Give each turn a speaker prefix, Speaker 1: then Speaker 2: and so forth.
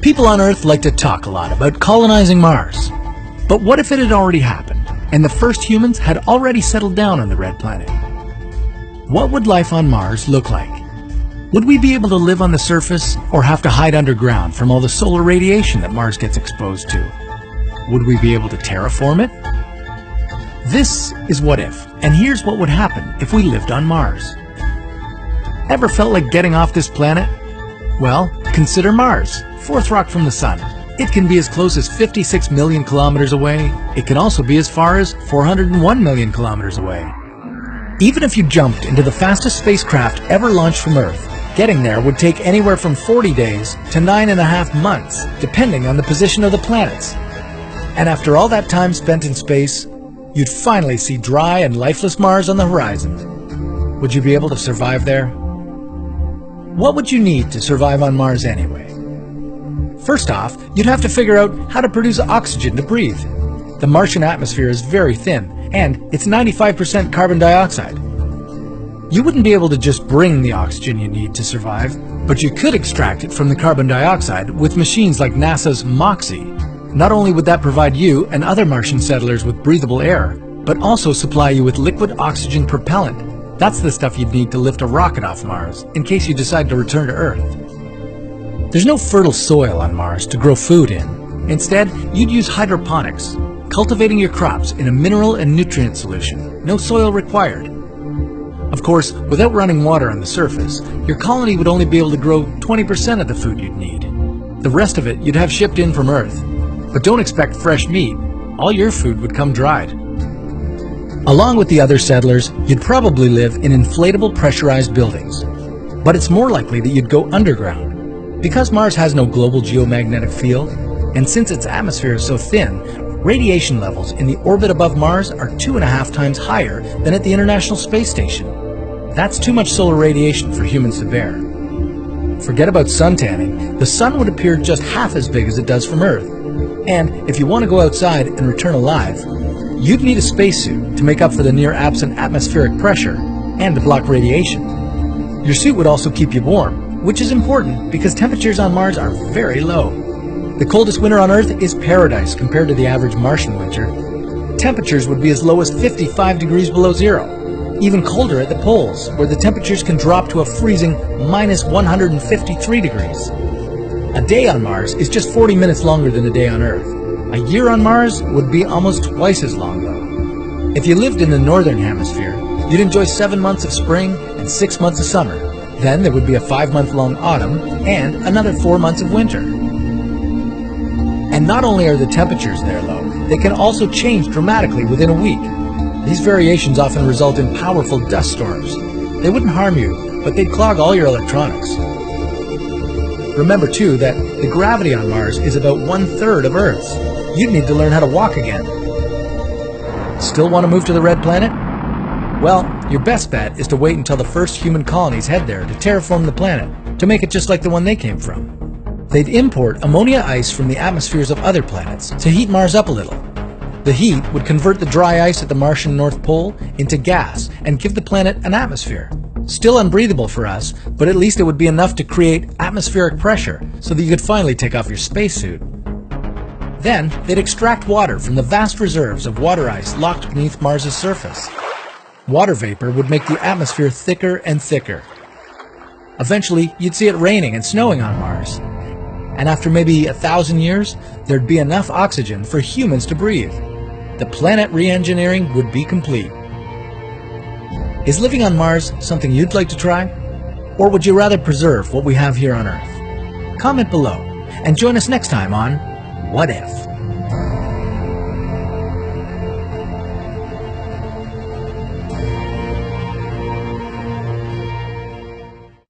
Speaker 1: People on Earth like to talk a lot about colonizing Mars. But what if it had already happened, and the first humans had already settled down on the red planet? What would life on Mars look like? Would we be able to live on the surface, or have to hide underground from all the solar radiation that Mars gets exposed to? Would we be able to terraform it? This is What If, and here's what would happen if we lived on Mars. Ever felt like getting off this planet? Well, consider Mars, fourth rock from the Sun. It can be as close as 56 million kilometers away. It can also be as far as 401 million kilometers away. Even if you jumped into the fastest spacecraft ever launched from Earth, getting there would take anywhere from 40 days to 9.5 months, depending on the position of the planets. And after all that time spent in space, you'd finally see dry and lifeless Mars on the horizon. Would you be able to survive there? What would you need to survive on Mars anyway? First off, you'd have to figure out how to produce oxygen to breathe. The Martian atmosphere is very thin, and it's 95% carbon dioxide. You wouldn't be able to just bring the oxygen you need to survive, but you could extract it from the carbon dioxide with machines like NASA's MOXIE. Not only would that provide you and other Martian settlers with breathable air, but also supply you with liquid oxygen propellant. That's the stuff you'd need to lift a rocket off Mars, in case you decide to return to Earth. There's no fertile soil on Mars to grow food in. Instead, you'd use hydroponics, cultivating your crops in a mineral and nutrient solution. No soil required. Of course, without running water on the surface, your colony would only be able to grow 20% of the food you'd need. The rest of it you'd have shipped in from Earth. But don't expect fresh meat. All your food would come dried. Along with the other settlers, you'd probably live in inflatable pressurized buildings. But it's more likely that you'd go underground. Because Mars has no global geomagnetic field, and since its atmosphere is so thin, radiation levels in the orbit above Mars are 2.5 times higher than at the International Space Station. That's too much solar radiation for humans to bear. Forget about suntanning. The sun would appear just half as big as it does from Earth. And if you want to go outside and return alive, you'd need a spacesuit to make up for the near-absent atmospheric pressure and to block radiation. Your suit would also keep you warm, which is important because temperatures on Mars are very low. The coldest winter on Earth is paradise compared to the average Martian winter. Temperatures would be as low as 55 degrees below zero, even colder at the poles, where the temperatures can drop to a freezing minus 153 degrees. A day on Mars is just 40 minutes longer than a day on Earth. A year on Mars would be almost twice as long, though. If you lived in the northern hemisphere, you'd enjoy 7 months of spring and 6 months of summer. Then there would be a 5-month-long autumn and another 4 months of winter. And not only are the temperatures there low, they can also change dramatically within a week. These variations often result in powerful dust storms. They wouldn't harm you, but they'd clog all your electronics. Remember, too, that the gravity on Mars is about 1/3 of Earth's. You'd need to learn how to walk again. Still want to move to the red planet? Well, your best bet is to wait until the first human colonies head there to terraform the planet, to make it just like the one they came from. They'd import ammonia ice from the atmospheres of other planets to heat Mars up a little. The heat would convert the dry ice at the Martian North Pole into gas and give the planet an atmosphere. Still unbreathable for us, but at least it would be enough to create atmospheric pressure so that you could finally take off your spacesuit. Then, they'd extract water from the vast reserves of water ice locked beneath Mars's surface. Water vapor would make the atmosphere thicker and thicker. Eventually, you'd see it raining and snowing on Mars. And after maybe 1,000 years, there'd be enough oxygen for humans to breathe. The planet re-engineering would be complete. Is living on Mars something you'd like to try? Or would you rather preserve what we have here on Earth? Comment below and join us next time on What If?